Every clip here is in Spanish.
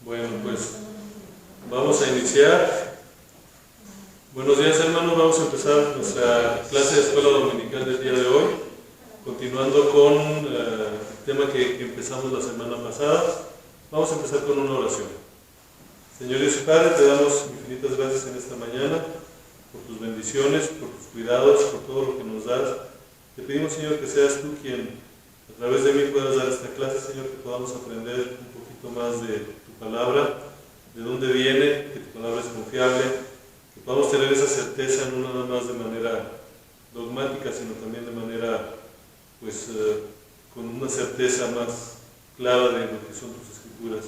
Bueno, pues vamos a iniciar. Buenos días, hermanos. Vamos a empezar nuestra clase de escuela dominical del día de hoy, continuando con el tema que empezamos la semana pasada. Vamos a empezar con una oración. Señor Dios y Padre, te damos infinitas gracias en esta mañana por tus bendiciones, por tus cuidados, por todo lo que nos das. Te pedimos, Señor, que seas tú quien a través de mí puedas dar esta clase, Señor, que podamos aprender un poquito más de tu palabra, de dónde viene, que tu palabra es confiable, que podamos tener esa certeza no nada más de manera dogmática, sino también de manera, con una certeza más clara de lo que son tus escrituras.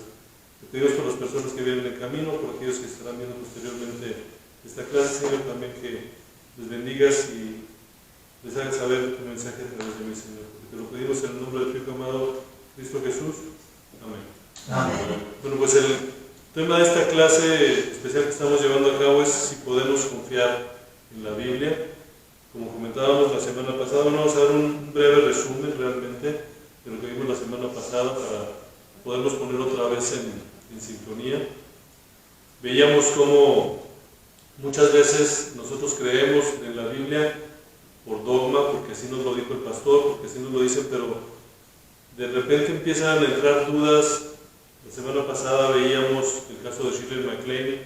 Te pedimos por las personas que vienen en camino, por aquellos que estarán viendo posteriormente esta clase, Señor, también que les bendigas y les hagas saber tu mensaje a través de mí, Señor. Te lo pedimos en el nombre de tu Hijo amado, Cristo Jesús. Amén. Amén. Bueno, pues el tema de esta clase especial que estamos llevando a cabo es si podemos confiar en la Biblia. Como comentábamos la semana pasada, vamos a dar un breve resumen realmente de lo que vimos la semana pasada para podernos poner otra vez en sintonía. Veíamos cómo muchas veces nosotros creemos en la Biblia por dogma, porque así nos lo dijo el pastor, porque así nos lo dicen, pero de repente empiezan a entrar dudas. La semana pasada veíamos el caso de Shirley MacLaine,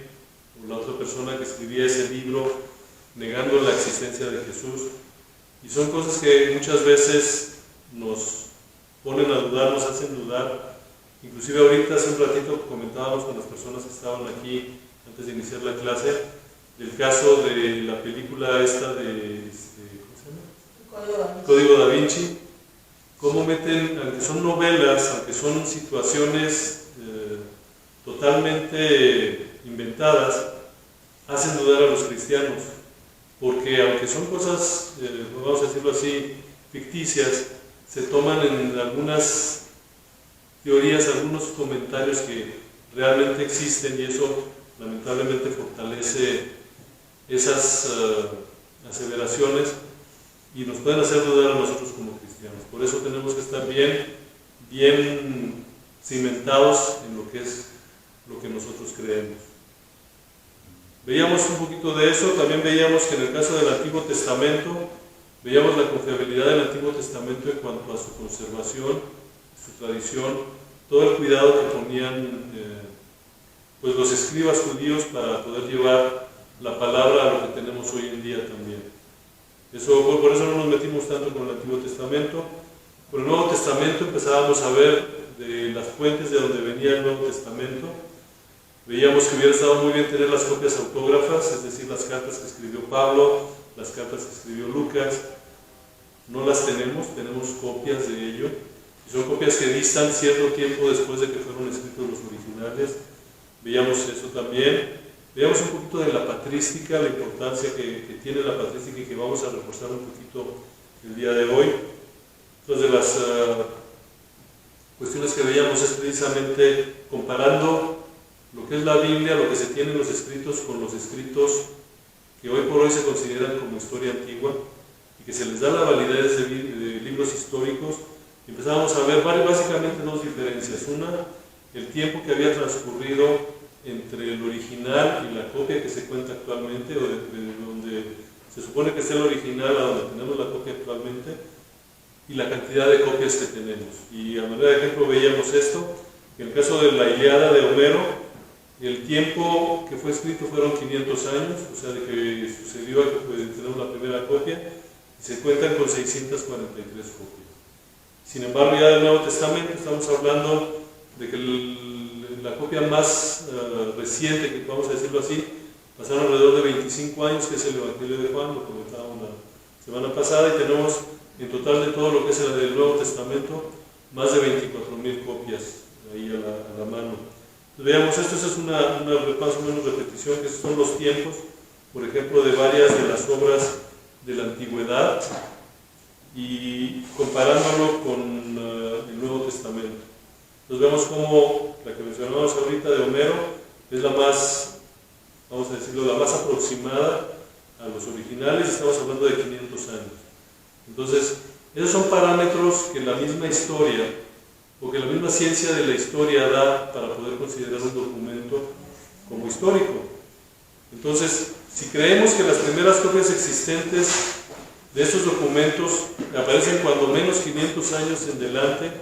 o la otra persona que escribía ese libro negando la existencia de Jesús, y son cosas que muchas veces nos ponen a dudar, nos hacen dudar. Inclusive ahorita hace un ratito comentábamos con las personas que estaban aquí antes de iniciar la clase del caso de la película esta de ¿cómo se llama? Código Da Vinci. Cómo meten, aunque son novelas, aunque son situaciones totalmente inventadas, hacen dudar a los cristianos, porque aunque son cosas, vamos a decirlo así, ficticias, se toman en algunas teorías, algunos comentarios que realmente existen, y eso lamentablemente fortalece esas aseveraciones y nos pueden hacer dudar a nosotros como cristianos. Por eso tenemos que estar bien cimentados en lo que es lo que nosotros creemos. Veíamos un poquito de eso. También veíamos que en el caso del Antiguo Testamento, veíamos la confiabilidad del Antiguo Testamento en cuanto a su conservación, su tradición, todo el cuidado que ponían los escribas judíos para poder llevar la palabra a lo que tenemos hoy en día también. Por eso no nos metimos tanto con el Antiguo Testamento. Con el Nuevo Testamento empezábamos a ver de las fuentes de donde venía el Nuevo Testamento. Veíamos que hubiera estado muy bien tener las copias autógrafas, es decir, las cartas que escribió Pablo, las cartas que escribió Lucas. No las tenemos copias de ello. Y son copias que distan cierto tiempo después de que fueron escritos los originales. Veíamos eso también. Veamos un poquito de la patrística, la importancia que tiene la patrística y que vamos a reforzar un poquito el día de hoy. Entonces, de las cuestiones que veíamos es precisamente comparando lo que es la Biblia, lo que se tiene en los escritos, con los escritos que hoy por hoy se consideran como historia antigua y que se les da la validez de libros históricos. Empezábamos a ver básicamente dos diferencias. Una, el tiempo que había transcurrido entre el original y la copia que se cuenta actualmente, o de donde se supone que está el original a donde tenemos la copia actualmente, y la cantidad de copias que tenemos. Y a manera de ejemplo veíamos esto. En el caso de la Ilíada de Homero, el tiempo que fue escrito fueron 500 años, o sea, de que sucedió que tenemos la primera copia, y se cuentan con 643 copias. Sin embargo, ya del Nuevo Testamento estamos hablando de que la copia más reciente, que vamos a decirlo así, pasaron alrededor de 25 años, que es el Evangelio de Juan, lo comentábamos la semana pasada, y tenemos en total de todo lo que es el del Nuevo Testamento más de 24,000 copias ahí a la mano. Entonces, veamos, esto es una más o menos repetición, que son los tiempos, por ejemplo, de varias de las obras de la antigüedad y comparándolo con el Nuevo Testamento. Entonces vemos cómo la que mencionamos ahorita de Homero es la más, vamos a decirlo, la más aproximada a los originales. Estamos hablando de 500 años. Entonces, esos son parámetros que la misma historia que la misma ciencia de la historia da para poder considerar un documento como histórico. Entonces, si creemos que las primeras copias existentes de estos documentos aparecen cuando menos 500 años en delante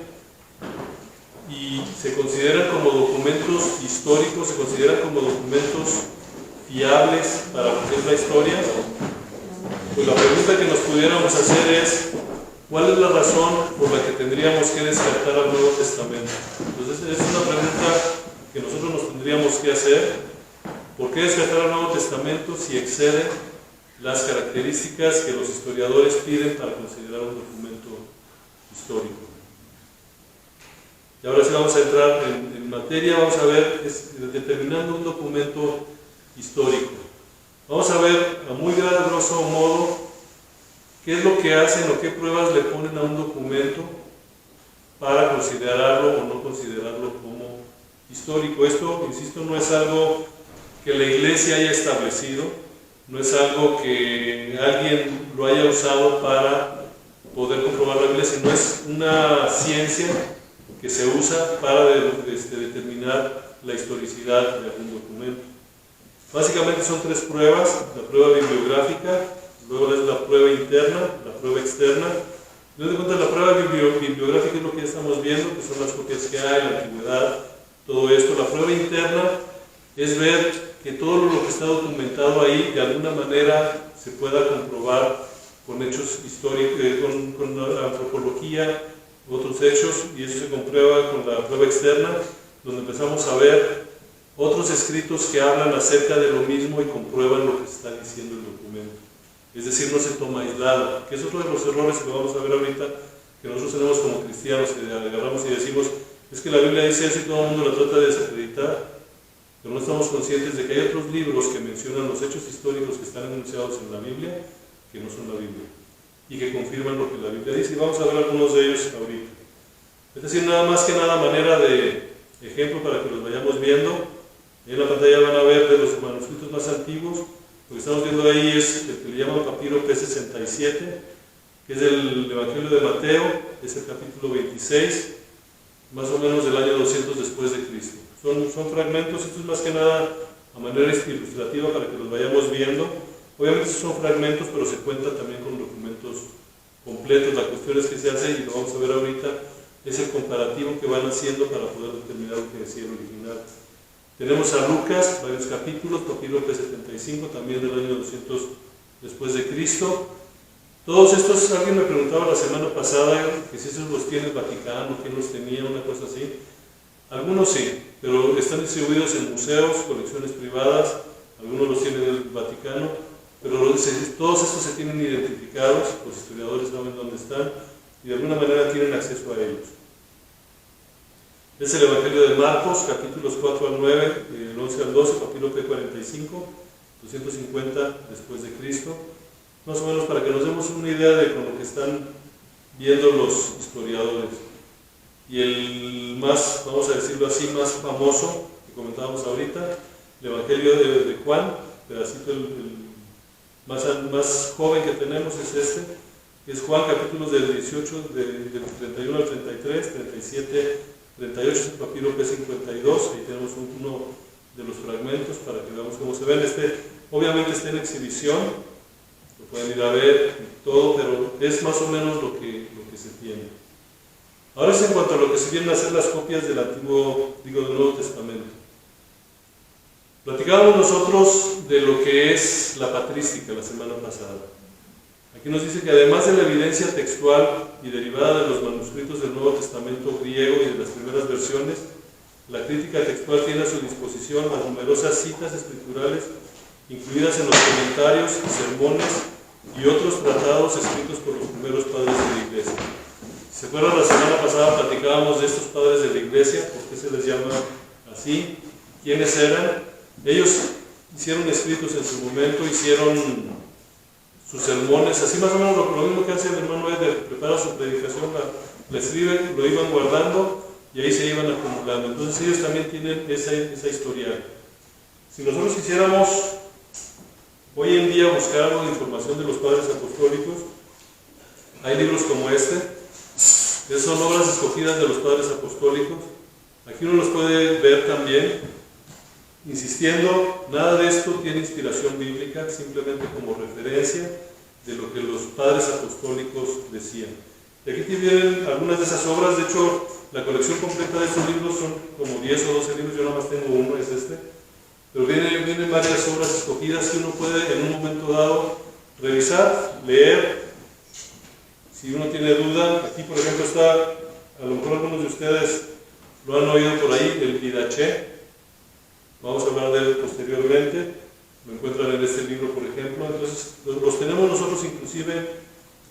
y se consideran como documentos históricos, se consideran como documentos fiables para lo que es la historia, pues la pregunta que nos pudiéramos hacer es: ¿cuál es la razón por la que tendríamos que descartar al Nuevo Testamento? Entonces, es una pregunta que nosotros nos tendríamos que hacer. ¿Por qué descartar al Nuevo Testamento si excede las características que los historiadores piden para considerar un documento histórico? Y ahora sí vamos a entrar en materia, vamos a ver, determinando un documento histórico. Vamos a ver a muy grosso modo qué es lo que hacen o qué pruebas le ponen a un documento para considerarlo o no considerarlo como histórico. Esto, insisto, no es algo que la Iglesia haya establecido, no es algo que alguien lo haya usado para poder comprobar la Biblia, sino es una ciencia que se usa para determinar la historicidad de algún documento. Básicamente son tres pruebas: la prueba bibliográfica, luego es la prueba interna, la prueba externa. Desde cuenta, la prueba bibliográfica es lo que ya estamos viendo, que son las copias que hay, la antigüedad, todo esto. La prueba interna es ver que todo lo que está documentado ahí de alguna manera se pueda comprobar con hechos históricos, con la antropología, otros hechos, y eso se comprueba con la prueba externa, donde empezamos a ver otros escritos que hablan acerca de lo mismo y comprueban lo que está diciendo el documento. Es decir, no se toma aislado, que es otro de los errores que vamos a ver ahorita, que nosotros tenemos como cristianos, que agarramos y decimos: es que la Biblia dice eso y todo el mundo la trata de desacreditar, pero no estamos conscientes de que hay otros libros que mencionan los hechos históricos que están enunciados en la Biblia, que no son la Biblia, y que confirman lo que la Biblia dice, y vamos a ver algunos de ellos ahorita. Es decir, nada más que nada manera de ejemplo para que los vayamos viendo. En la pantalla van a ver de los manuscritos más antiguos. Lo que estamos viendo ahí es el que le llaman papiro P67, que es el Evangelio de Mateo, es el capítulo 26, más o menos del año 200 después de Cristo. Son fragmentos, esto es más que nada a manera ilustrativa para que los vayamos viendo. Obviamente son fragmentos, pero se cuenta también con documentos completos. La cuestión es que se hace, y lo vamos a ver ahorita, es el comparativo que van haciendo para poder determinar lo que decía el original. Tenemos a Lucas, varios capítulos, papiro P75, también del año 200 después de Cristo. Todos estos, alguien me preguntaba la semana pasada que si esos los tiene el Vaticano, quién los tenía, una cosa así. Algunos sí, pero están distribuidos en museos, colecciones privadas, algunos los tiene el Vaticano, pero todos estos se tienen identificados, los historiadores saben dónde están y de alguna manera tienen acceso a ellos. Es el Evangelio de Marcos, capítulos 4 al 9, del 11 al 12, papiro P45, 250 después de Cristo, más o menos para que nos demos una idea de con lo que están viendo los historiadores. Y el más, vamos a decirlo así, más famoso que comentábamos ahorita, el Evangelio de Juan, pedacito el más joven que tenemos es este, que es Juan, capítulos del 18, del 31 al 33, 37, 38, es el papiro P52, ahí tenemos uno de los fragmentos para que veamos cómo se ven. Obviamente está en exhibición, lo pueden ir a ver todo, pero es más o menos lo que se tiene. Ahora es en cuanto a lo que se vienen a hacer las copias del del Nuevo Testamento. Platicábamos nosotros de lo que es la patrística la semana pasada. Aquí nos dice que además de la evidencia textual y derivada de los manuscritos del Nuevo Testamento griego y de las primeras versiones, la crítica textual tiene a su disposición las numerosas citas escriturales incluidas en los comentarios, sermones y otros tratados escritos por los primeros padres de la Iglesia. Si se acuerdan, la semana pasada platicábamos de estos padres de la Iglesia, por qué se les llama así, quiénes eran. Ellos hicieron escritos en su momento, hicieron sus sermones, así más o menos lo mismo que hace el hermano Eder, prepara su predicación, la escriben, lo iban guardando y ahí se iban acumulando. Entonces ellos también tienen esa historial. Si nosotros quisiéramos hoy en día buscar algo de información de los padres apostólicos, hay libros como este Esas son obras escogidas de los padres apostólicos. Aquí uno los puede ver también, insistiendo, nada de esto tiene inspiración bíblica, simplemente como referencia de lo que los padres apostólicos decían. Y aquí tienen algunas de esas obras. De hecho, la colección completa de estos libros son como 10 o 12 libros, yo nada más tengo uno, es este. Pero vienen varias obras escogidas que uno puede en un momento dado revisar, leer. Si uno tiene duda, aquí por ejemplo está, a lo mejor algunos de ustedes lo han oído por ahí, el Didache. Vamos a hablar de él posteriormente. Lo encuentran en este libro, por ejemplo. Entonces, los tenemos nosotros inclusive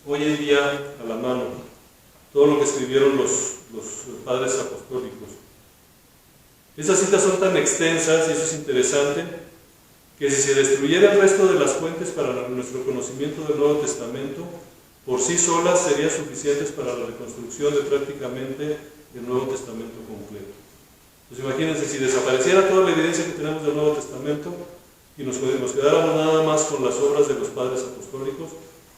hoy en día a la mano. Todo lo que escribieron los padres apostólicos. Esas citas son tan extensas, y eso es interesante, que si se destruyera el resto de las fuentes para nuestro conocimiento del Nuevo Testamento, por sí solas serían suficientes para la reconstrucción de prácticamente el Nuevo Testamento completo. Pues imagínense, si desapareciera toda la evidencia que tenemos del Nuevo Testamento y nos quedáramos nada más con las obras de los padres apostólicos,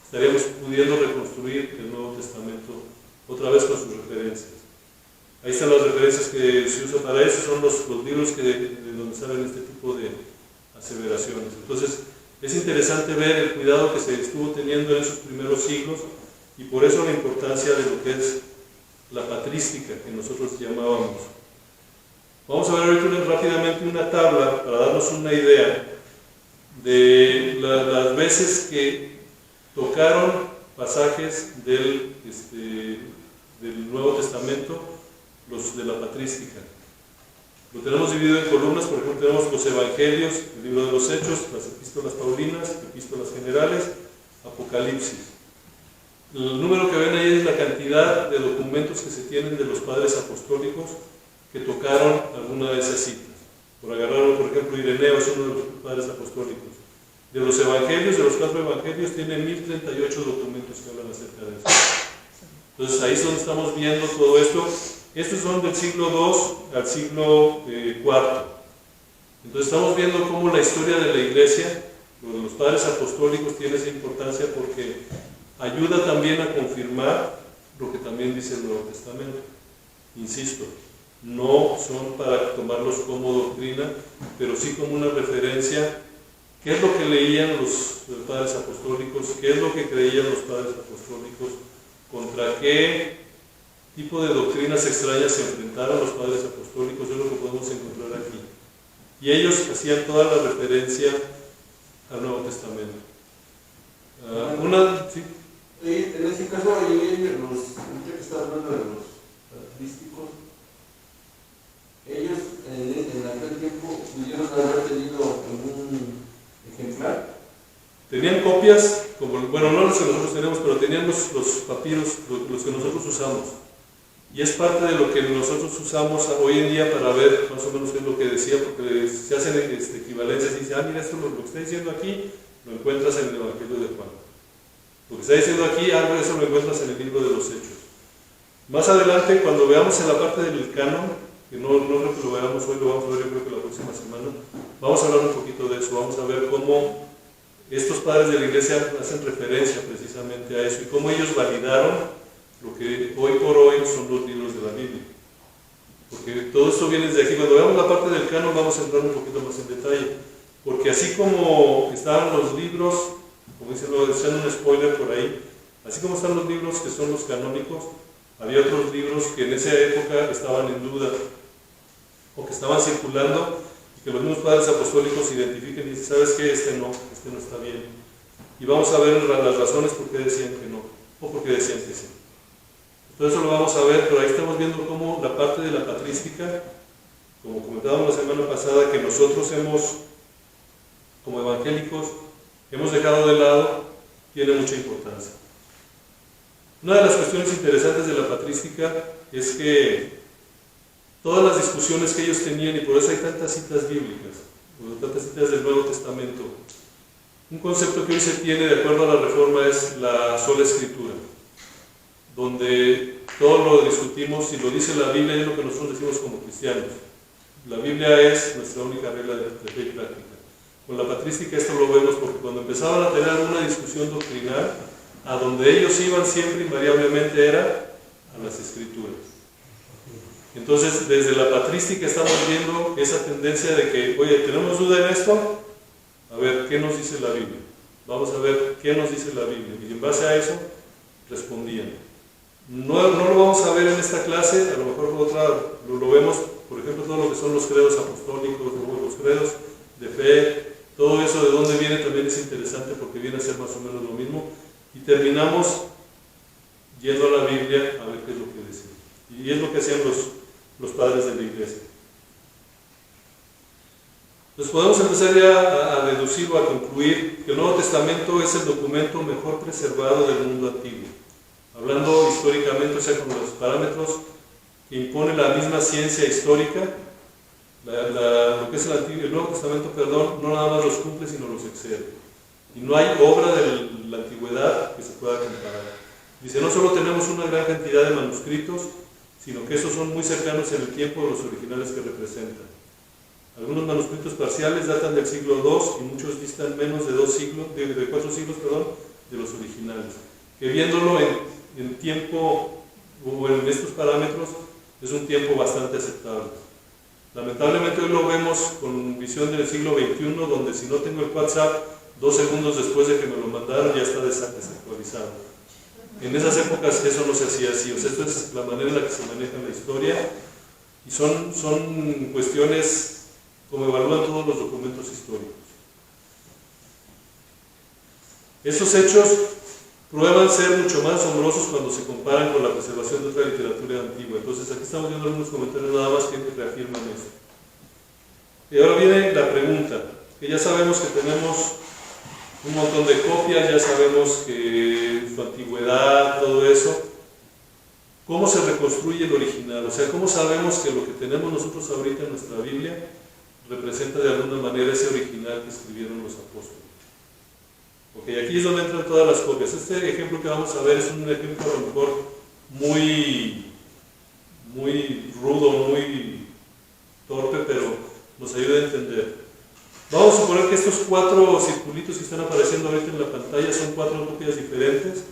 estaríamos pudiendo reconstruir el Nuevo Testamento otra vez con sus referencias. Ahí están las referencias que se usan para eso, son los libros de donde salen este tipo de aseveraciones. Entonces, es interesante ver el cuidado que se estuvo teniendo en esos primeros siglos, y por eso la importancia de lo que es la patrística, que nosotros llamábamos. Vamos a ver ahorita rápidamente una tabla para darnos una idea de las veces que tocaron pasajes del Nuevo Testamento, los de la patrística. Lo tenemos dividido en columnas. Por ejemplo, tenemos los Evangelios, el libro de los Hechos, las epístolas paulinas, epístolas generales, Apocalipsis. El número que ven ahí es la cantidad de documentos que se tienen de los padres apostólicos que tocaron alguna de esas citas. Por agarrar, por ejemplo, Ireneo es uno de los padres apostólicos. De los Evangelios, de los 4 Evangelios, tiene 1038 documentos que hablan acerca de eso. Entonces ahí es donde estamos viendo todo esto. Estos son del siglo II al siglo IV. Entonces estamos viendo cómo la historia de la Iglesia, de los padres apostólicos, tiene esa importancia porque ayuda también a confirmar lo que también dice el Nuevo Testamento. Insisto, no son para tomarlos como doctrina, pero sí como una referencia. ¿Qué es lo que leían los padres apostólicos? ¿Qué es lo que creían los padres apostólicos? ¿Contra qué tipo de doctrinas extrañas se enfrentaron los padres apostólicos? Es lo que podemos encontrar aquí. Y ellos hacían toda la referencia al Nuevo Testamento. ¿Sí? En ese caso, ahorita que está hablando de los patrísticos, ellos en aquel tiempo pudieron haber tenido algún ejemplar. Tenían copias, bueno, no los que nosotros tenemos, pero tenían los papiros, los que nosotros usamos. Y es parte de lo que nosotros usamos hoy en día para ver más o menos qué es lo que decía, porque se hacen equivalencias y dicen, mira, esto lo que está diciendo aquí lo encuentras en el Evangelio de Juan. Lo que está diciendo aquí, algo de eso lo encuentras en el libro de los Hechos. Más adelante, cuando veamos en la parte del canon, que no creo que lo veamos hoy, lo vamos a ver yo creo que la próxima semana, vamos a hablar un poquito de eso, vamos a ver cómo estos padres de la Iglesia hacen referencia precisamente a eso y cómo ellos validaron lo que hoy por hoy son los libros de la Biblia. Porque todo esto viene desde aquí. Cuando veamos la parte del canon vamos a entrar un poquito más en detalle. Porque así como estaban los libros, como dicen, un spoiler por ahí, así como están los libros que son los canónicos, había otros libros que en esa época estaban en duda o que estaban circulando y que los mismos padres apostólicos identifiquen y dicen, ¿sabes qué? Este no está bien. Y vamos a ver las razones por qué decían que no o por qué decían que sí. Todo eso lo vamos a ver, pero ahí estamos viendo cómo la parte de la patrística, como comentábamos la semana pasada, que nosotros como evangélicos, hemos dejado de lado, tiene mucha importancia. Una de las cuestiones interesantes de la patrística es que todas las discusiones que ellos tenían, y por eso hay tantas citas bíblicas, tantas citas del Nuevo Testamento, un concepto que hoy se tiene de acuerdo a la Reforma es la sola escritura, donde todo lo discutimos, si lo dice la Biblia es lo que nosotros decimos como cristianos. La Biblia es nuestra única regla de fe y práctica. Con la patrística esto lo vemos porque cuando empezaban a tener una discusión doctrinal, a donde ellos iban siempre invariablemente era a las Escrituras. Entonces, desde la patrística estamos viendo esa tendencia de que, oye, ¿tenemos duda en esto? A ver, ¿qué nos dice la Biblia? Vamos a ver qué nos dice la Biblia. Y en base a eso, respondían. No lo vamos a ver en esta clase, a lo mejor lo vemos, por ejemplo, todo lo que son los credos apostólicos, los credos de fe, todo eso de dónde viene también es interesante porque viene a ser más o menos lo mismo. Y terminamos yendo a la Biblia a ver qué es lo que dice. Y es lo que hacían los padres de la iglesia. Pues podemos empezar ya a deducir o a concluir que el Nuevo Testamento es el documento mejor preservado del mundo antiguo. Hablando históricamente, o sea, con los parámetros que impone la misma ciencia histórica, lo que es el Nuevo Testamento, perdón, no nada más los cumple, sino los excede. Y no hay obra de la antigüedad que se pueda comparar. Dice, no solo tenemos una gran cantidad de manuscritos, sino que esos son muy cercanos en el tiempo de los originales que representan. Algunos manuscritos parciales datan del siglo II y muchos distan menos de 4 siglos, de los originales. Que viéndolo en tiempo o en estos parámetros es un tiempo bastante aceptable. Lamentablemente hoy lo vemos con visión del siglo XXI, donde si no tengo el WhatsApp 2 segundos después de que me lo mandaron ya está desactualizado. En esas épocas eso no se hacía así, o sea, esto es la manera en la que se maneja la historia y son cuestiones como evalúan todos los documentos históricos. Estos hechos prueban ser mucho más asombrosos cuando se comparan con la preservación de otra literatura antigua. Entonces aquí estamos viendo algunos comentarios nada más que reafirman esto. Y ahora viene la pregunta, que ya sabemos que tenemos un montón de copias, ya sabemos que su antigüedad, todo eso. ¿Cómo se reconstruye el original? O sea, ¿cómo sabemos que lo que tenemos nosotros ahorita en nuestra Biblia representa de alguna manera ese original que escribieron los apóstoles? Ok, aquí es donde entran todas las copias. Este ejemplo que vamos a ver es un ejemplo a lo mejor muy rudo, muy torpe, pero nos ayuda a entender. Vamos a suponer que estos 4 circulitos que están apareciendo ahorita en la pantalla son 4 copias diferentes,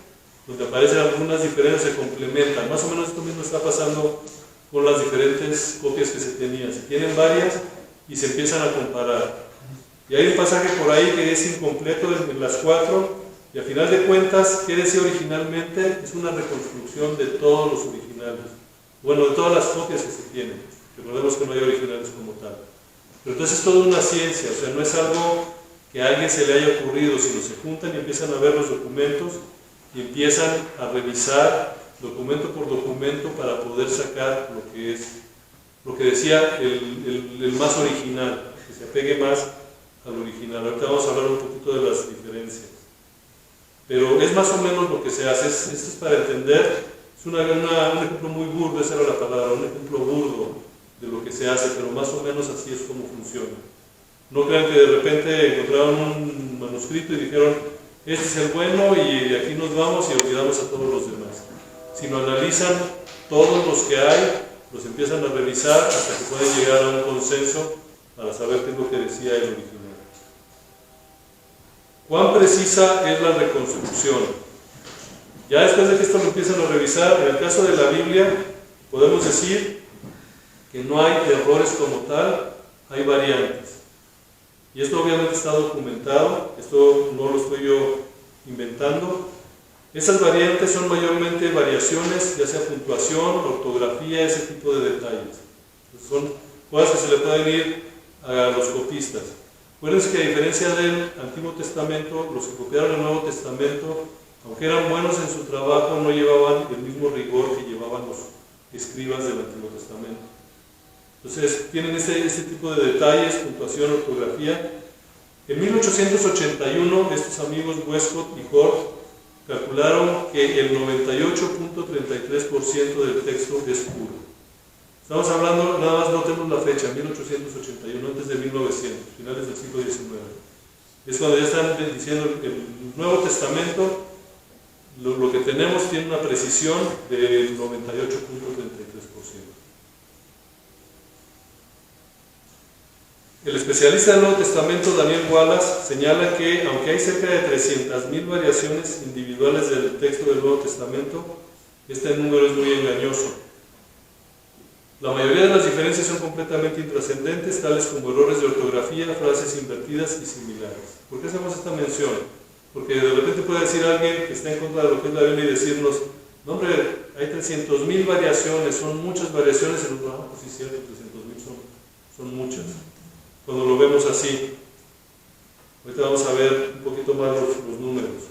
donde aparecen algunas diferencias, se complementan. Más o menos esto mismo está pasando con las diferentes copias que se tenían. Se tienen varias y se empiezan a comparar. Y hay un pasaje por ahí que es incompleto en las 4, y a final de cuentas, ¿qué decía originalmente? Es una reconstrucción de todos los originales. Bueno, de todas las copias que se tienen. Recordemos que no hay originales como tal. Pero entonces es toda una ciencia, o sea, no es algo que a alguien se le haya ocurrido, sino se juntan y empiezan a ver los documentos y empiezan a revisar documento por documento para poder sacar lo que decía el más original, que se apegue más al original. Ahorita vamos a hablar un poquito de las diferencias. Pero es más o menos lo que se hace, esto es para entender, es un ejemplo muy burdo, esa era la palabra, un ejemplo burdo de lo que se hace, pero más o menos así es como funciona. No crean que de repente encontraron un manuscrito y dijeron, este es el bueno y de aquí nos vamos y olvidamos a todos los demás. Sino analizan todos los que hay, los empiezan a revisar hasta que pueden llegar a un consenso para saber qué es lo que decía el original. ¿Cuán precisa es la reconstrucción? Ya después de que esto lo empiezan a revisar, en el caso de la Biblia, podemos decir que no hay errores como tal, hay variantes. Y esto obviamente está documentado, esto no lo estoy yo inventando. Esas variantes son mayormente variaciones, ya sea puntuación, ortografía, ese tipo de detalles. Son cosas que se le pueden ir a los copistas. Acuérdense que a diferencia del Antiguo Testamento, los que copiaron el Nuevo Testamento, aunque eran buenos en su trabajo, no llevaban el mismo rigor que llevaban los escribas del Antiguo Testamento. Entonces, tienen este tipo de detalles, puntuación, ortografía. En 1881, estos amigos Westcott y Hort calcularon que el 98.33% del texto es puro. Estamos hablando, nada más notemos la fecha, 1881, antes de 1900, finales del siglo XIX. Es cuando ya están diciendo el Nuevo Testamento, lo que tenemos tiene una precisión del 98.33%. El especialista del Nuevo Testamento, Daniel Wallace, señala que aunque hay cerca de 300.000 variaciones individuales del texto del Nuevo Testamento, Este número es muy engañoso. La mayoría de las diferencias son completamente intrascendentes, tales como errores de ortografía, frases invertidas y similares. ¿Por qué hacemos esta mención? Porque de repente puede decir alguien que está en contra de lo que es la Biblia y decirnos, no hombre, hay 300,000 variaciones, son muchas variaciones en los trabajos, sí es cierto, 300,000 son muchas. Cuando lo vemos así, ahorita vamos a ver un poquito más los números.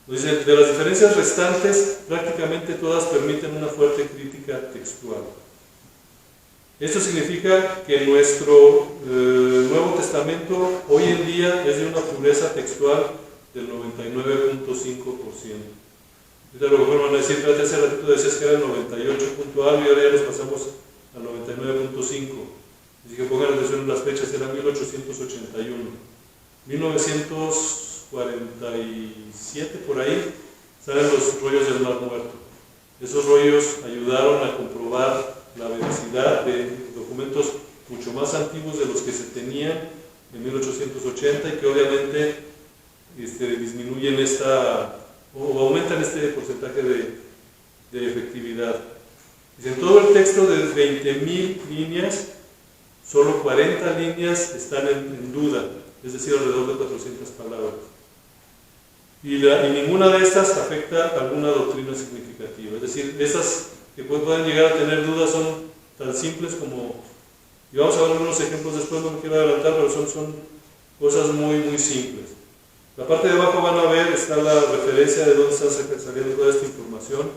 Dice, de las diferencias restantes, prácticamente todas permiten una fuerte crítica textual. Esto significa que nuestro Nuevo Testamento hoy en día es de una pureza textual del 99.5%. Ahorita a lo mejor van a decir, fíjate, hace ratito decías que era el 98 punto algo y ahora ya nos pasamos al 99.5. Así que pongan atención en las fechas, era 1881. 1947 por ahí salen los rollos del Mar Muerto. Esos rollos ayudaron a comprobar la veracidad de documentos mucho más antiguos de los que se tenían en 1880 y que obviamente disminuyen o aumentan este porcentaje de efectividad. En todo el texto de 20,000 líneas, solo 40 líneas están en duda, es decir, alrededor de 400 palabras. Y ninguna de estas afecta alguna doctrina significativa. Es decir, estas que pueden llegar a tener dudas son tan simples como, y vamos a ver algunos ejemplos después, no me quiero adelantar, pero son cosas muy, muy simples. La parte de abajo van a ver, está la referencia de dónde está saliendo toda esta información.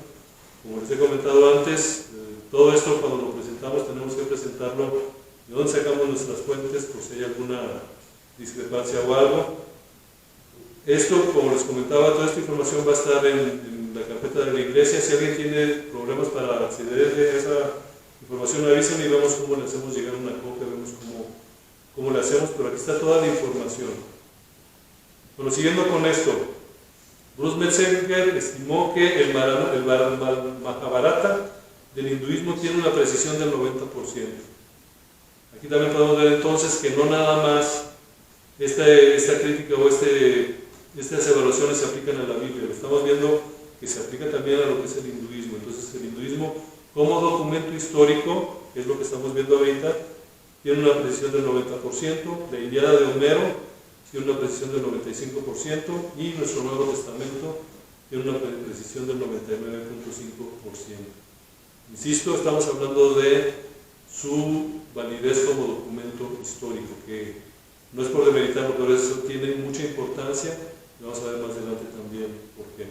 Como les he comentado antes, todo esto cuando lo presentamos tenemos que presentarlo de dónde sacamos nuestras fuentes, por si hay alguna discrepancia o algo. Esto, como les comentaba, toda esta información va a estar en la carpeta de la iglesia. Si alguien tiene problemas para acceder a esa información, avísenme y vemos cómo le hacemos llegar una copia, vemos cómo le hacemos, pero aquí está toda la información. Bueno, siguiendo con esto, Bruce Metzinger estimó que el Mahabharata del hinduismo tiene una precisión del 90%. Aquí también podemos ver entonces que no nada más esta crítica o estas evaluaciones se aplican a la Biblia, lo estamos viendo que se aplica también a lo que es el hinduismo. Entonces el hinduismo como documento histórico, que es lo que estamos viendo ahorita, tiene una precisión del 90%, la Ilíada de Homero tiene una precisión del 95% y nuestro Nuevo Testamento tiene una precisión del 99.5%. Insisto, estamos hablando de su validez como documento histórico, que no es por demeritarlo, pero eso tiene mucha importancia. Vamos a ver más adelante también por qué.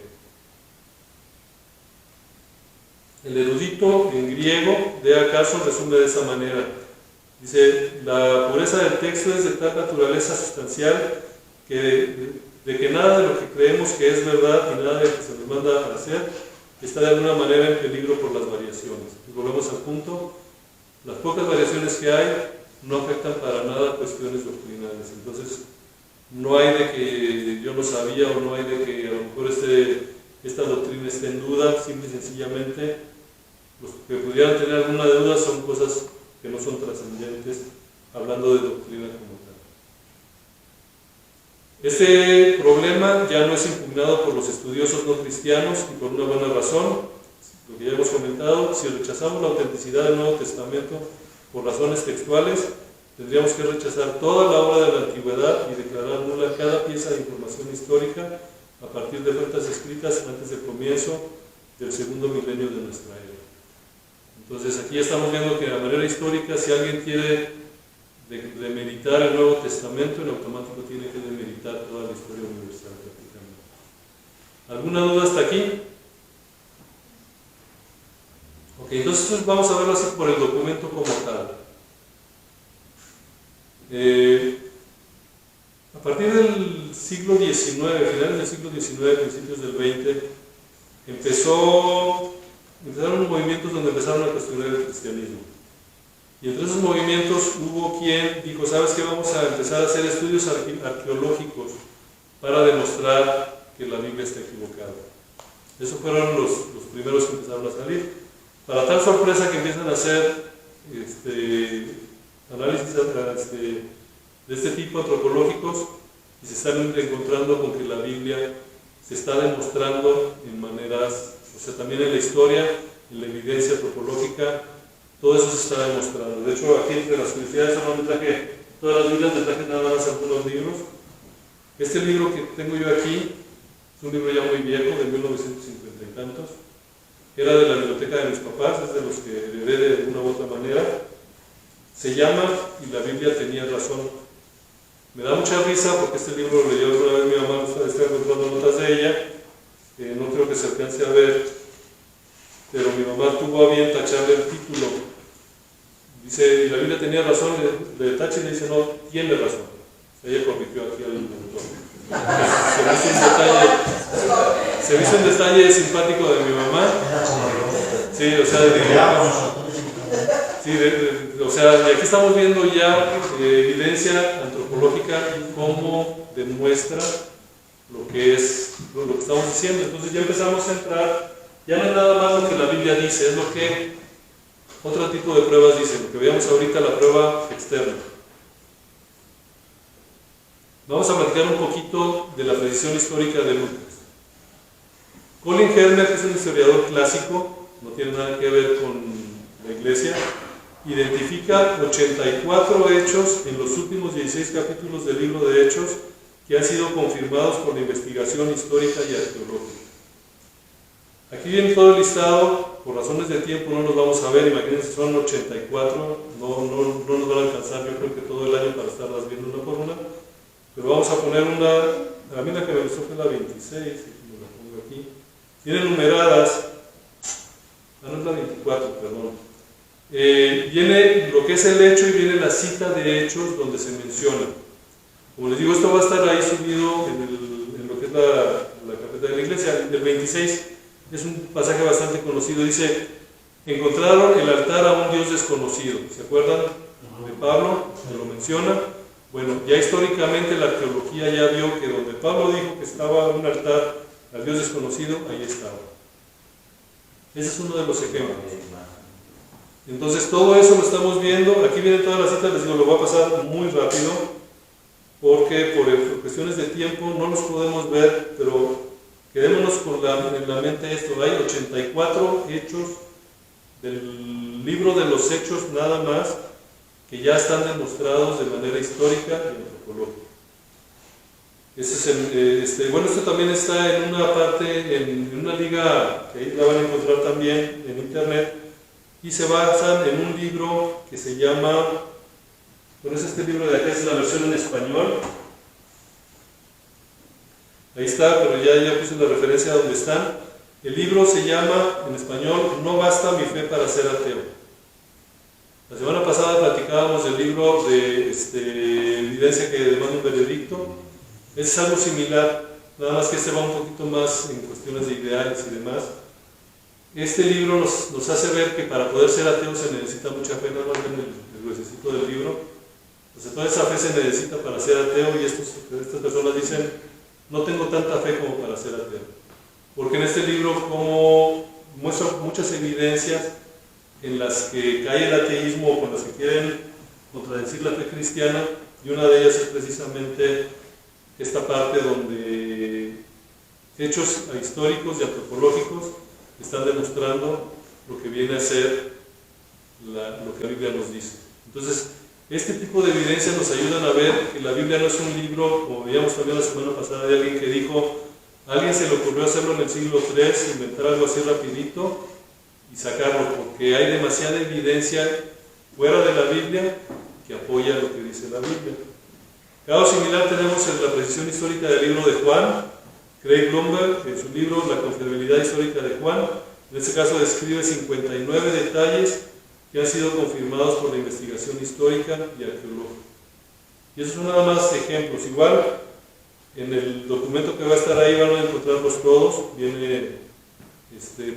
El erudito en griego de acaso resume de esa manera. Dice, la pureza del texto es de tal naturaleza sustancial de que nada de lo que creemos que es verdad y nada de lo que se nos manda a hacer está de alguna manera en peligro por las variaciones. Y volvemos al punto, las pocas variaciones que hay no afectan para nada cuestiones doctrinales. Entonces, no hay de que yo lo sabía o no hay de que a lo mejor esta doctrina esté en duda. Simple y sencillamente, los que pudieran tener alguna duda son cosas que no son trascendentes, hablando de doctrina como tal. Este problema ya no es impugnado por los estudiosos no cristianos y por una buena razón. Lo que ya hemos comentado, si rechazamos la autenticidad del Nuevo Testamento por razones textuales, tendríamos que rechazar toda la obra de la antigüedad y declarar nula cada pieza de información histórica a partir de fuentes escritas antes del comienzo del segundo milenio de nuestra era. Entonces aquí estamos viendo que de manera histórica, si alguien quiere demeritar el Nuevo Testamento, en automático tiene que demeritar toda la historia universal prácticamente. ¿Alguna duda hasta aquí? Ok, entonces vamos a verlo así por el documento como tal. A partir del siglo XIX, finales del siglo XIX, principios del XX, empezaron movimientos donde empezaron a cuestionar el cristianismo. Y entre esos movimientos hubo quien dijo, ¿sabes qué? Vamos a empezar a hacer estudios arqueológicos para demostrar que la Biblia está equivocada. Esos fueron los primeros que empezaron a salir. Para tal sorpresa que empiezan a hacer análisis de este tipo antropológicos y se están encontrando con que la Biblia se está demostrando en maneras O sea, también en la historia, en la evidencia antropológica, todo eso se está demostrando. De hecho, aquí entre las curiosidades no me traje todas las Biblias, me traje nada más algunos libros. Este libro que tengo yo aquí es un libro ya muy viejo, de 1950 y tantos. Era de la biblioteca de mis papás, es de los que heredé de una u otra manera. Se llama Y la Biblia tenía razón. Me da mucha risa porque este libro lo leyó alguna vez mi mamá, está encontrando notas de ella. No creo que se alcance a ver, pero mi mamá tuvo a bien tacharle el título. Dice, y la Biblia tenía razón, le tacha y le dice, no, tiene razón. Ella corrigió aquí al autor. Se me hizo un detalle simpático de mi mamá. Sí, o sea, o sea, y aquí estamos viendo ya evidencia antropológica y cómo demuestra lo que es lo que estamos diciendo. Entonces ya empezamos a entrar, ya no es nada más lo que la Biblia dice, es lo que otro tipo de pruebas dice, lo que veamos ahorita, la prueba externa. Vamos a platicar un poquito de la precisión histórica de Lucas. Colin Hermer, que es un historiador clásico, no tiene nada que ver con la iglesia, identifica 84 hechos en los últimos 16 capítulos del libro de Hechos que han sido confirmados por la investigación histórica y arqueológica. Aquí viene todo el listado, por razones de tiempo no los vamos a ver, imagínense, son 84, no nos van a alcanzar yo creo que todo el año para estarlas viendo una por una, pero vamos a poner una, a mí la que me gustó fue la 26, me la pongo aquí, vienen numeradas, no es la 24, perdón. Viene lo que es el hecho y viene la cita de hechos donde se menciona. Como les digo, esto va a estar ahí subido en lo que es la carpeta de la iglesia. El 26 es un pasaje bastante conocido. Dice, encontraron el altar a un Dios desconocido. ¿Se acuerdan de Pablo? Se lo menciona. Bueno, ya históricamente la arqueología ya vio que donde Pablo dijo que estaba un altar al Dios desconocido, ahí estaba. Ese es uno de los ejemplos. Entonces todo eso lo estamos viendo. Aquí vienen todas las citas, les digo, lo voy a pasar muy rápido porque por cuestiones de tiempo no los podemos ver, pero quedémonos en la mente esto. Hay 84 hechos del libro de los Hechos nada más que ya están demostrados de manera histórica y antropológica. Bueno, esto también está en una parte, en una liga que ahí la van a encontrar también en internet, y se basan en un libro que se llama, bueno, es este libro de acá, es la versión en español. Ahí está, pero ya puse la referencia a donde están. El libro se llama, en español, No basta mi fe para ser ateo. La semana pasada platicábamos del libro de evidencia que demanda un veredicto. Es algo similar, nada más que este va un poquito más en cuestiones de ideales y demás. Este libro nos hace ver que para poder ser ateo se necesita mucha fe, nada más en el gruesecito del libro. Entonces toda esa fe se necesita para ser ateo y estas personas dicen, no tengo tanta fe como para ser ateo. Porque en este libro como muestra muchas evidencias en las que cae el ateísmo o con las que quieren contradecir la fe cristiana, y una de ellas es precisamente esta parte donde hechos históricos y antropológicos están demostrando lo que viene a ser lo que la Biblia nos dice. Entonces, este tipo de evidencias nos ayudan a ver que la Biblia no es un libro, como veíamos también la semana pasada de alguien que dijo, a alguien se le ocurrió hacerlo en el siglo III, inventar algo así rapidito y sacarlo, porque hay demasiada evidencia fuera de la Biblia que apoya lo que dice la Biblia. Caso similar tenemos en la precisión histórica del libro de Juan. Craig Blomberg, en su libro La confiabilidad histórica de Juan, en este caso describe 59 detalles que han sido confirmados por la investigación histórica y arqueológica. Y esos son nada más ejemplos. Igual, en el documento que va a estar ahí van a encontrarlos todos. Viene,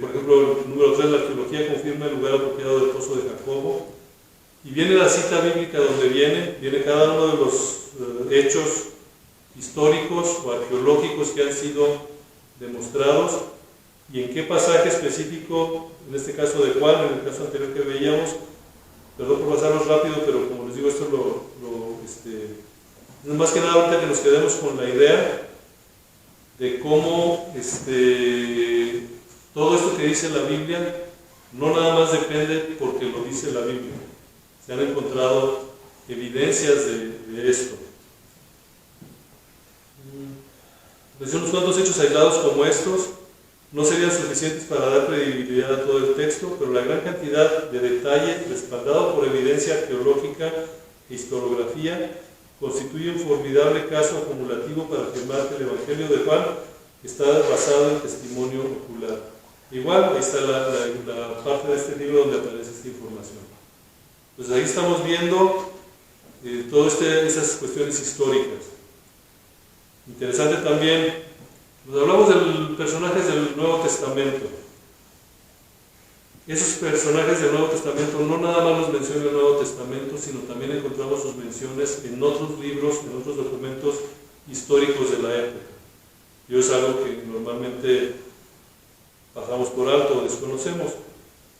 por ejemplo, el número 3, la arqueología confirma el lugar apropiado del pozo de Jacobo. Y viene la cita bíblica donde viene cada uno de los hechos históricos o arqueológicos que han sido demostrados y en qué pasaje específico, en este caso de Juan, en el caso anterior que veíamos, perdón por pasarlos rápido, pero como les digo, esto es más que nada ahorita que nos quedemos con la idea de cómo todo esto que dice la Biblia no nada más depende porque lo dice la Biblia. Se han encontrado evidencias de esto. Pues unos cuantos hechos aislados como estos no serían suficientes para dar credibilidad a todo el texto, pero la gran cantidad de detalle respaldado por evidencia arqueológica e historiografía constituye un formidable caso acumulativo para afirmar que el Evangelio de Juan está basado en testimonio ocular. Igual, ahí está la parte de este libro donde aparece esta información. Pues ahí estamos viendo todas esas cuestiones históricas. Interesante también, nos hablamos de personajes del Nuevo Testamento. Esos personajes del Nuevo Testamento no nada más los menciona el Nuevo Testamento, sino también encontramos sus menciones en otros libros, en otros documentos históricos de la época. Y es algo que normalmente pasamos por alto o desconocemos.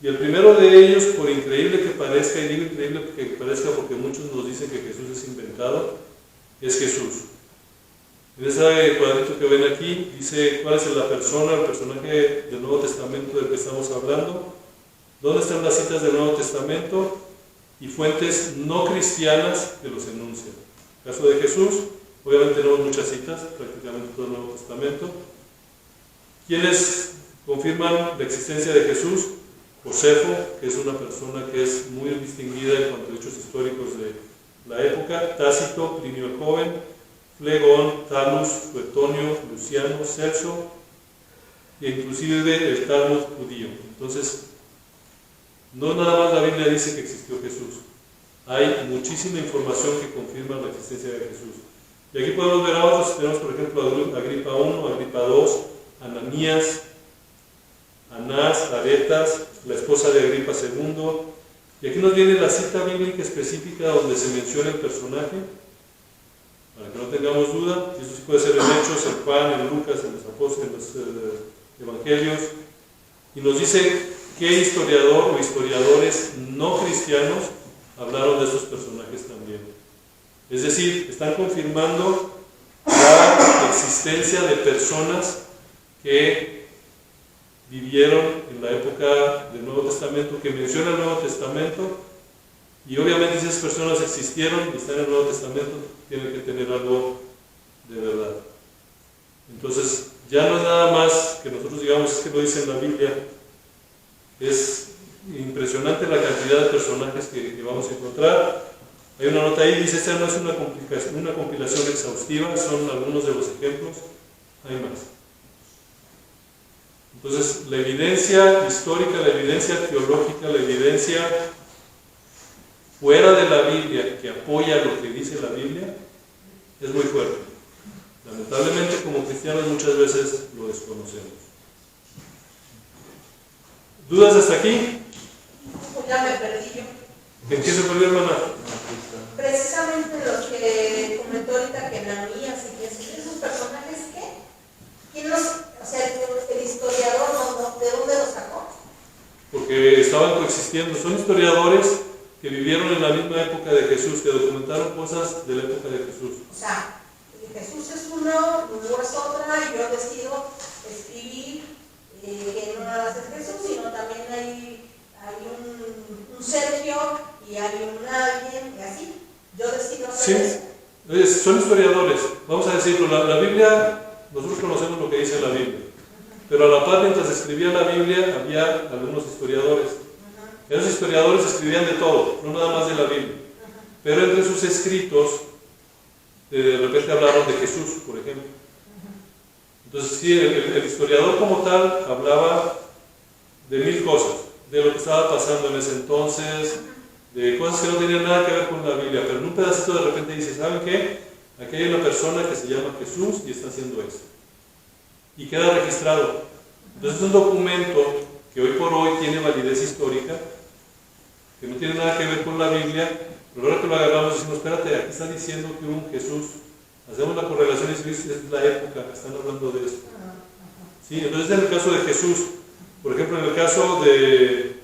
Y el primero de ellos, por increíble que parezca, y digo increíble que parezca porque muchos nos dicen que Jesús es inventado, es Jesús. En ese cuadrito que ven aquí, dice cuál es la persona, el personaje del Nuevo Testamento del que estamos hablando, dónde están las citas del Nuevo Testamento y fuentes no cristianas que los enuncian. En el caso de Jesús, obviamente tenemos muchas citas, prácticamente todo el Nuevo Testamento. ¿Quiénes confirman la existencia de Jesús? Josefo, que es una persona que es muy distinguida en cuanto a hechos históricos de la época, Tácito, Plinio el Joven, Flegón, Talus, Suetonio, Luciano, Celso, e inclusive el Talmud judío. Entonces, no nada más la Biblia dice que existió Jesús, hay muchísima información que confirma la existencia de Jesús. Y aquí podemos ver a otros, tenemos por ejemplo a Agripa I, Agripa II, Ananías, Anás, Aretas, la esposa de Agripa II, y aquí nos viene la cita bíblica específica donde se menciona el personaje, para que no tengamos duda. Eso sí puede ser en Hechos, en Juan, en Lucas, en los Apóstoles, en los Evangelios, y nos dice qué historiador o historiadores no cristianos hablaron de estos personajes también. Es decir, están confirmando la existencia de personas que vivieron en la época del Nuevo Testamento, que menciona el Nuevo Testamento, y obviamente si esas personas existieron y están en el Nuevo Testamento, tienen que tener algo de verdad. Entonces, ya no es nada más que nosotros digamos es que lo dice en la Biblia. Es impresionante la cantidad de personajes que vamos a encontrar. Hay una nota ahí, dice, esta no es una compilación exhaustiva, son algunos de los ejemplos, hay más. Entonces, la evidencia histórica, la evidencia arqueológica, la evidencia fuera de la Biblia que apoya lo que dice la Biblia es muy fuerte. Lamentablemente, como cristianos muchas veces lo desconocemos. ¿Dudas hasta aquí? Ya me perdí yo. ¿En qué se perdió, hermana? Precisamente los que comentó ahorita que Ananías y que esos personajes, ¿qué? ¿Quién los, o sea, el historiador, ¿de dónde los sacó? Porque estaban coexistiendo. Son historiadores que vivieron en la misma época de Jesús, que documentaron cosas de la época de Jesús. O sea, Jesús es uno, Nubo es otra, y yo decido escribir que no nada más es Jesús, sino también hay un Sergio y hay un alguien, y así. Yo decido hacer eso. Son historiadores. Vamos a decirlo, la Biblia, nosotros conocemos lo que dice la Biblia, pero a la par, mientras escribía la Biblia, había algunos historiadores. Esos historiadores escribían de todo, no nada más de la Biblia. Pero entre sus escritos, de repente hablaron de Jesús, por ejemplo. Entonces, sí, el historiador como tal hablaba de mil cosas, de lo que estaba pasando en ese entonces, de cosas que no tenían nada que ver con la Biblia, pero en un pedacito de repente dice, ¿saben qué? Aquí hay una persona que se llama Jesús y está haciendo esto. Y queda registrado. Entonces es un documento que hoy por hoy tiene validez histórica, que no tiene nada que ver con la Biblia, pero ahora que lo agarramos decimos, espérate, aquí está diciendo que hubo un Jesús. Hacemos la correlación y es la época, están hablando de esto. ¿Sí? Entonces en el caso de Jesús, por ejemplo en el caso de,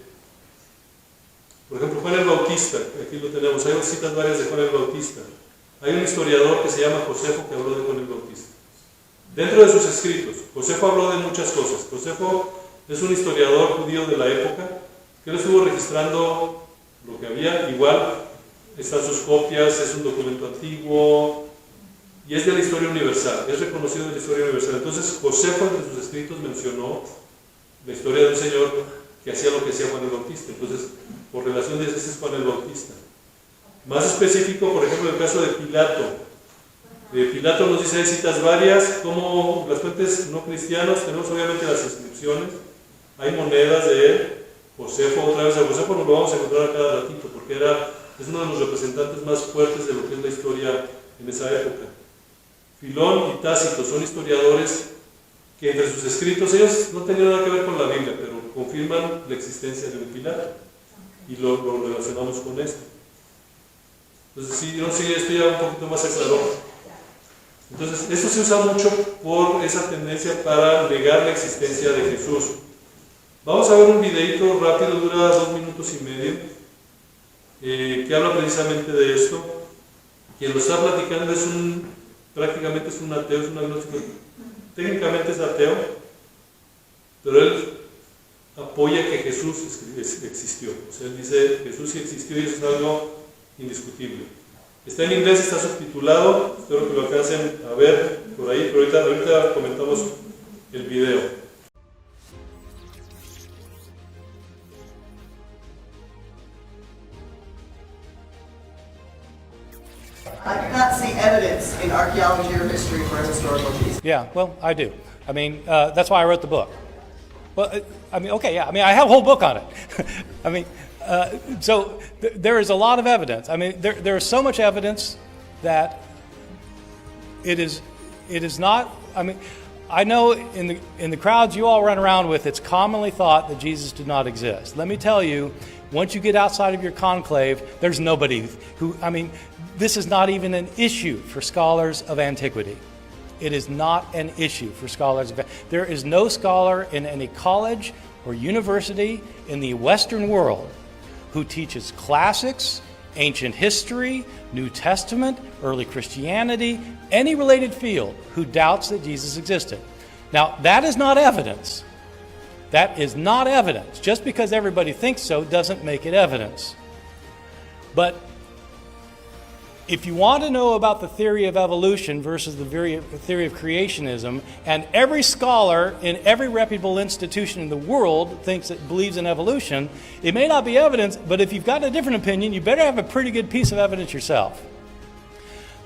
por ejemplo, Juan el Bautista, aquí lo tenemos, hay citas varias de Juan el Bautista. Hay un historiador que se llama Josefo que habló de Juan el Bautista. Dentro de sus escritos, Josefo habló de muchas cosas. Josefo es un historiador judío de la época, que él estuvo registrando lo que había. Igual están sus copias, es un documento antiguo y es de la historia universal, es reconocido de la historia universal. Entonces Josefo entre sus escritos mencionó la historia de un señor que hacía lo que hacía Juan el Bautista. Entonces, por relación de ese es Juan el Bautista. Más específico, por ejemplo, el caso de Pilato. Pilato nos dice, hay citas varias, como las fuentes no cristianas, tenemos obviamente las inscripciones, hay monedas de él. Josefo, otra vez a Josefo nos lo vamos a encontrar a cada ratito, porque es uno de los representantes más fuertes de lo que es la historia en esa época. Filón y Tácito son historiadores que entre sus escritos, ellos no tenían nada que ver con la Biblia, pero confirman la existencia de un Pilato, y lo relacionamos con esto. Entonces, sí, esto ya un poquito más aclarado. Entonces, esto se usa mucho por esa tendencia para negar la existencia de Jesús. Vamos a ver un videito rápido, dura 2 minutos y medio, que habla precisamente de esto. Quien lo está platicando prácticamente es un ateo, es un agnóstico. Técnicamente es ateo, pero él apoya que Jesús existió. O sea, él dice, Jesús sí existió y eso es algo indiscutible. Está en inglés, está subtitulado, espero que lo alcancen a ver por ahí, pero ahorita comentamos el video. I do not see evidence in archaeology or history for a historical Jesus. Yeah, well, I do. I mean, that's why I wrote the book. Well, I mean, okay, yeah. I mean, I have a whole book on it. I mean, so there is a lot of evidence. I mean, there is so much evidence that it is not. I mean, I know in the crowds you all run around with, it's commonly thought that Jesus did not exist. Let me tell you, once you get outside of your conclave, there's nobody who. I mean, this is not even an issue for scholars of antiquity. It is not an issue for scholars of antiquity. There is no scholar in any college or university in the Western world who teaches classics, ancient history, New Testament, early Christianity, any related field who doubts that Jesus existed. Now, that is not evidence. That is not evidence. Just because everybody thinks so doesn't make it evidence. But if you want to know about the theory of evolution versus the theory of creationism, and every scholar in every reputable institution in the world believes in evolution, it may not be evidence, but if you've got a different opinion, you better have a pretty good piece of evidence yourself.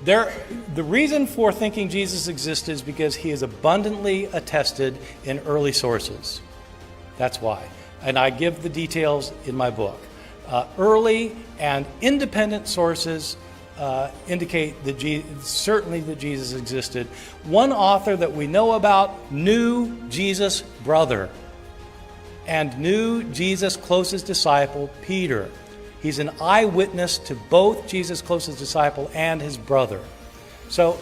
The reason for thinking Jesus existed is because he is abundantly attested in early sources. That's why. And I give the details in my book. Early and independent sources indicate certainly that Jesus existed. One author that we know about knew Jesus' brother and knew Jesus' closest disciple, Peter. He's an eyewitness to both Jesus' closest disciple and his brother. So,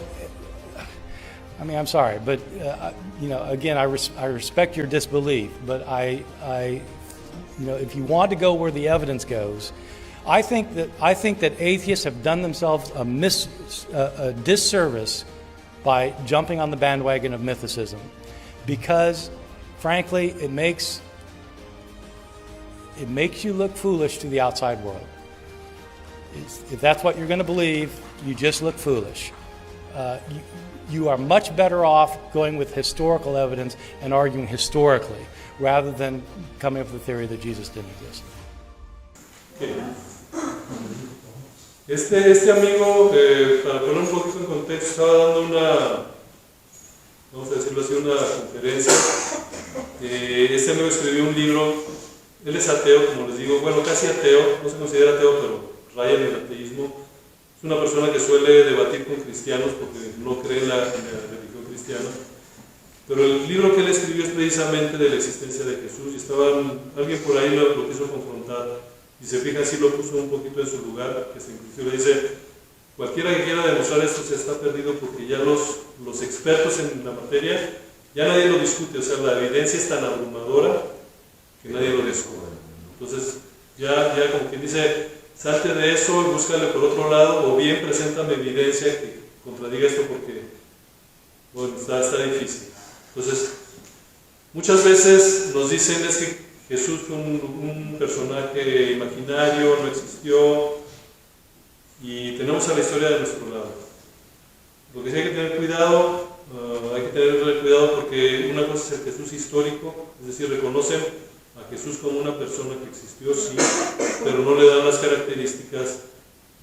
I mean, I'm sorry, but again, I respect your disbelief, but if you want to go where the evidence goes, I think that atheists have done themselves a disservice by jumping on the bandwagon of mythicism, because, frankly, it makes you look foolish to the outside world. If that's what you're going to believe, you just look foolish. You are much better off going with historical evidence and arguing historically, rather than coming up with the theory that Jesus didn't exist. Okay. Este amigo, para poner un poquito en contexto, estaba dando vamos a decirlo así, una conferencia. Este amigo escribió un libro. Él es ateo, como les digo, bueno, casi ateo, no se considera ateo, pero raya en el ateísmo. Es una persona que suele debatir con cristianos porque no cree en la religión cristiana. Pero el libro que él escribió es precisamente de la existencia de Jesús, y alguien por ahí lo quiso confrontar. Y se fija, así lo puso un poquito en su lugar, que inclusive dice, cualquiera que quiera demostrar esto se está perdido, porque ya los expertos en la materia, ya nadie lo discute. O sea, la evidencia es tan abrumadora que nadie lo descubre. Entonces, ya como quien dice, salte de eso y búscale por otro lado, o bien preséntame evidencia que contradiga esto, porque bueno, está difícil. Entonces, Muchas veces nos dicen es que Jesús fue un personaje imaginario, no existió, y tenemos a la historia de nuestro lado. Lo que sí hay que tener cuidado, porque una cosa es el Jesús histórico, es decir, reconocen a Jesús como una persona que existió, sí, pero no le dan las características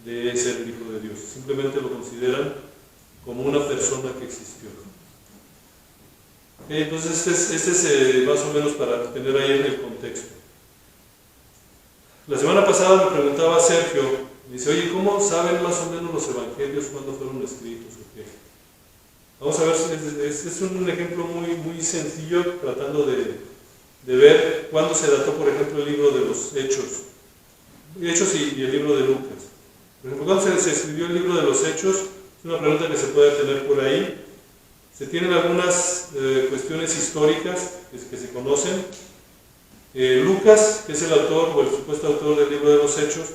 de ser el Hijo de Dios, simplemente lo consideran como una persona que existió. Entonces este es más o menos para tener ahí en el contexto. La semana pasada me preguntaba Sergio, me dice, oye, ¿cómo saben más o menos los evangelios cuándo fueron escritos o qué? Vamos a ver, es un ejemplo muy sencillo, tratando de ver cuándo se dató, por ejemplo, el libro de los Hechos y el libro de Lucas. Por ejemplo, ¿cuándo se escribió el libro de los Hechos? Es una pregunta que se puede tener por ahí. Se tienen algunas cuestiones históricas que se conocen. Lucas, que es el autor o el supuesto autor del libro de los Hechos,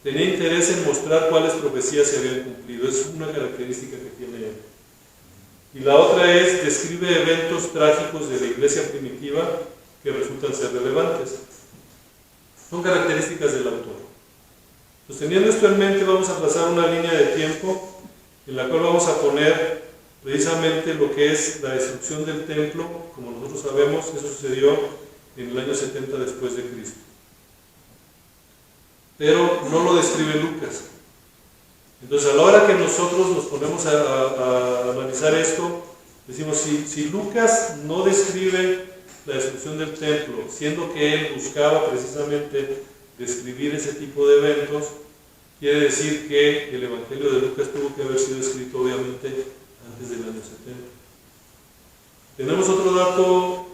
tenía interés en mostrar cuáles profecías se habían cumplido. Es una característica que tiene él. Y la otra es, describe eventos trágicos de la iglesia primitiva que resultan ser relevantes. Son características del autor. Entonces, teniendo esto en mente, vamos a trazar una línea de tiempo en la cual vamos a poner precisamente lo que es la destrucción del templo. Como nosotros sabemos, eso sucedió en el año 70 después de Cristo. Pero no lo describe Lucas. Entonces, a la hora que nosotros nos ponemos a analizar esto, decimos, si Lucas no describe la destrucción del templo, siendo que él buscaba precisamente describir ese tipo de eventos, quiere decir que el Evangelio de Lucas tuvo que haber sido escrito obviamente antes del año 70. Tenemos otro dato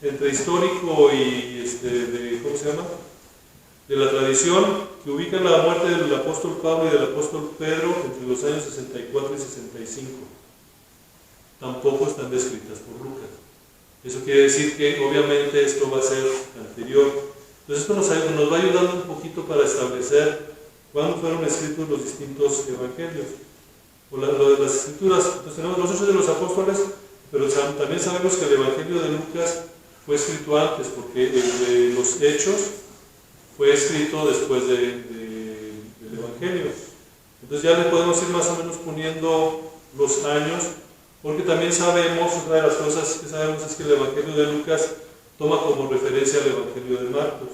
entre histórico y ¿cómo se llama? De la tradición, que ubica la muerte del apóstol Pablo y del apóstol Pedro entre los años 64 y 65. Tampoco están descritas por Lucas. Eso quiere decir que obviamente esto va a ser anterior. Entonces esto nos va ayudando un poquito para establecer cuándo fueron escritos los distintos evangelios o lo de las escrituras. Entonces tenemos los Hechos de los Apóstoles, pero también sabemos que el Evangelio de Lucas fue escrito antes, porque el de los Hechos fue escrito después del Evangelio. Entonces ya le podemos ir más o menos poniendo los años, porque también sabemos, otra de las cosas que sabemos es que el Evangelio de Lucas toma como referencia al Evangelio de Marcos,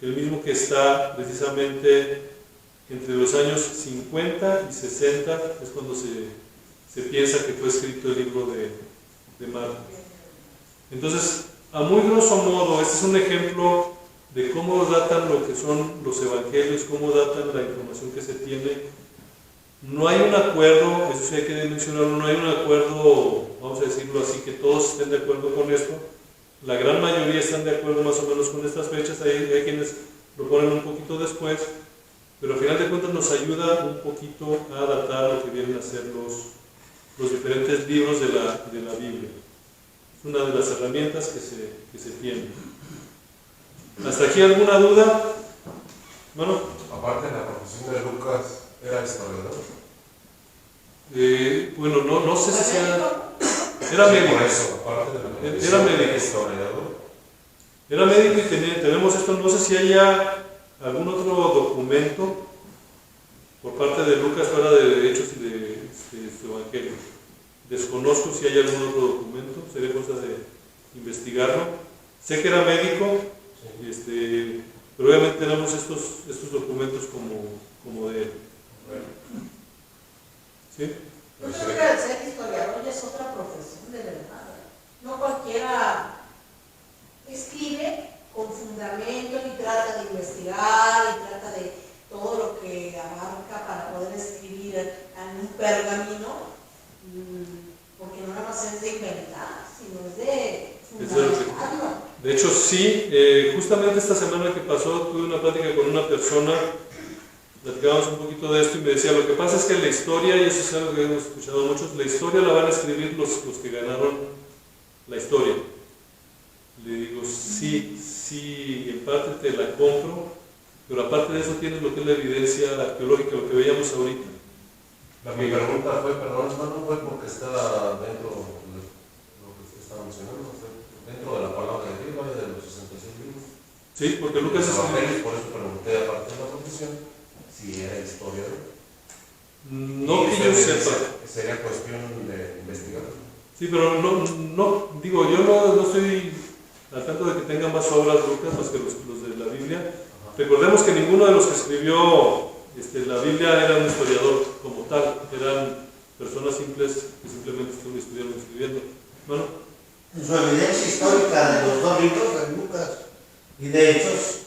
el mismo que está precisamente entre los años 50 y 60, es cuando se piensa que fue escrito el libro de Marcos. Entonces, a muy grosso modo, este es un ejemplo de cómo datan lo que son los evangelios, cómo datan la información que se tiene. No hay un acuerdo, eso sí hay que mencionarlo, no hay un acuerdo, vamos a decirlo así, que todos estén de acuerdo con esto. La gran mayoría están de acuerdo más o menos con estas fechas, hay quienes lo ponen un poquito después, pero al final de cuentas nos ayuda un poquito a datar lo que vienen a ser los diferentes libros de la Biblia. Es una de las herramientas que se tiene. ¿Hasta aquí alguna duda? Bueno. Aparte de la profesión de Lucas, ¿era historiador? Bueno, no sé si sea... Era médico. Por eso, aparte de la profesión, era médico. Historiador. Era médico y tenemos esto. No sé si haya algún otro documento por parte de Lucas fuera de Hechos y de su Evangelio. Desconozco si hay algún otro documento, sería cosa de investigarlo. Sé que era médico, pero obviamente tenemos estos documentos como de él. ¿Sí? Yo creo que el ser historiador ya es otra profesión de verdad. No cualquiera escribe con fundamento y trata de investigar y trata de todo lo que abarca para poder escribir en un pergamino, porque no nada más es de inventar, sino es de fundamentarlo. De hecho, sí, justamente esta semana que pasó tuve una plática con una persona, platicábamos un poquito de esto y me decía, lo que pasa es que la historia, y eso es algo que hemos escuchado muchos, la historia la van a escribir los que ganaron la historia. Le digo, sí, en parte te la compro, pero aparte de eso tienes lo que es la evidencia arqueológica, lo que veíamos ahorita. Mi pregunta fue, perdón, hermano, fue porque estaba dentro de lo que estábamos mencionando, o sea, dentro de la palabra de Dios, vaya de los 66 libros. Sí, porque Lucas Los escribió. evangelios, por eso pregunté, aparte de la profesión, si era historiador. No Y que yo usted me sepa. dice, sería cuestión de investigar. Sí, pero no, digo, yo no estoy al tanto de que tenga más obras Lucas más que los de la Biblia. Ajá. Recordemos que ninguno de los que escribió la Biblia era un historiador como tal, eran personas simples que simplemente estuvieron escribiendo. Bueno, En su evidencia histórica de los dos libros de Lucas y de Hechos,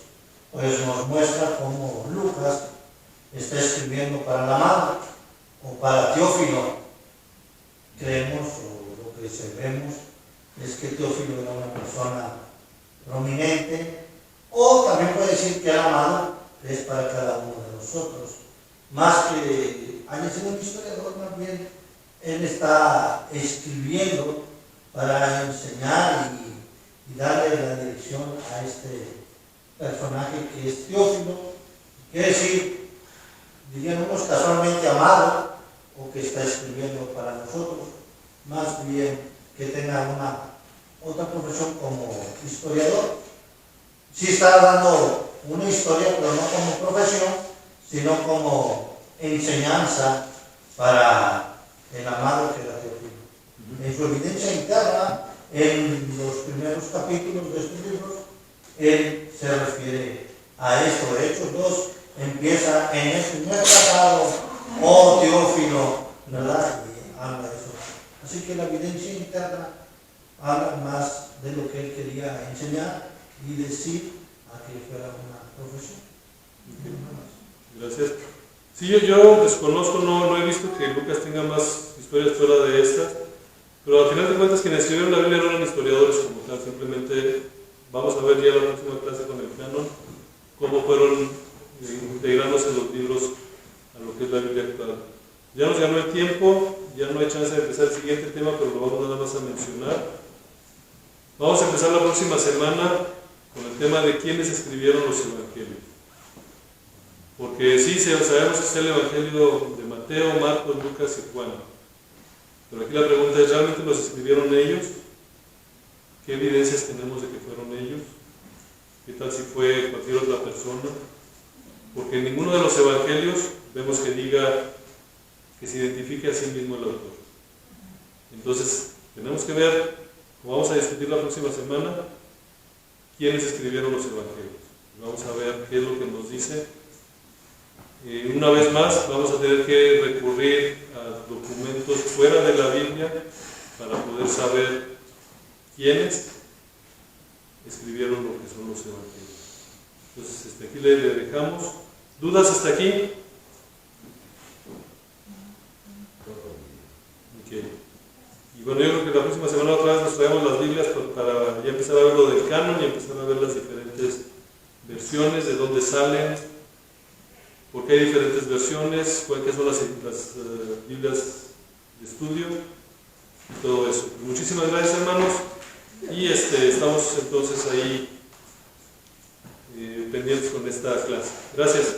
pues nos muestra cómo Lucas está escribiendo para la amada o para Teófilo. Creemos, o lo que sabemos, es que Teófilo era una persona prominente, o también puede decir que el amado es para cada uno de nosotros. Más que haya sido un historiador, más bien él está escribiendo para enseñar y darle la dirección a este personaje que es Teófilo, quiere decir, diríamos casualmente amado, o que está escribiendo para nosotros, más bien que tenga una otra profesión como historiador. Sí está dando una historia, pero no como profesión, sino como enseñanza para el amado que era Teófilo. En su evidencia interna, en los primeros capítulos de estos libros, él se refiere a esto. De Hechos 2 empieza en el primer tratado, oh Teófilo, ¿verdad? Y habla de eso. Así que la evidencia interna habla más de lo que él quería enseñar y decir a que fuera una profesión. gracias. Sí, yo desconozco, no he visto que Lucas tenga más historias fuera de estas, pero al final de cuentas quienes escribieron la Biblia no eran historiadores como tal, simplemente vamos a ver ya la próxima clase con el canon cómo fueron integrándose los libros a lo que es la Biblia actual. Ya nos ganó el tiempo, ya no hay chance de empezar el siguiente tema, pero lo vamos nada más a mencionar. Vamos a empezar la próxima semana con el tema de quiénes escribieron los evangelios. Porque sí, sabemos que está el evangelio de Mateo, Marcos, Lucas y Juan. Pero aquí la pregunta es, ¿realmente los escribieron ellos? ¿Qué evidencias tenemos de que fueron ellos? ¿Qué tal si fue cualquier otra persona? Porque en ninguno de los evangelios vemos que diga que se identifique a sí mismo el autor. Entonces, tenemos que ver, como vamos a discutir la próxima semana, quiénes escribieron los evangelios. Vamos a ver qué es lo que nos dice. Una vez más, vamos a tener que recurrir a documentos fuera de la Biblia para poder saber quiénes escribieron lo que son los evangelios. Entonces, aquí le dejamos. ¿Dudas hasta aquí? Okay. Y bueno, yo creo que la próxima semana otra vez nos traemos las Biblias para ya empezar a ver lo del canon y empezar a ver las diferentes versiones, de dónde salen, por qué hay diferentes versiones, cuáles son las Biblias de estudio y todo eso. Muchísimas gracias, hermanos, y estamos entonces ahí pendientes con esta clase. Gracias.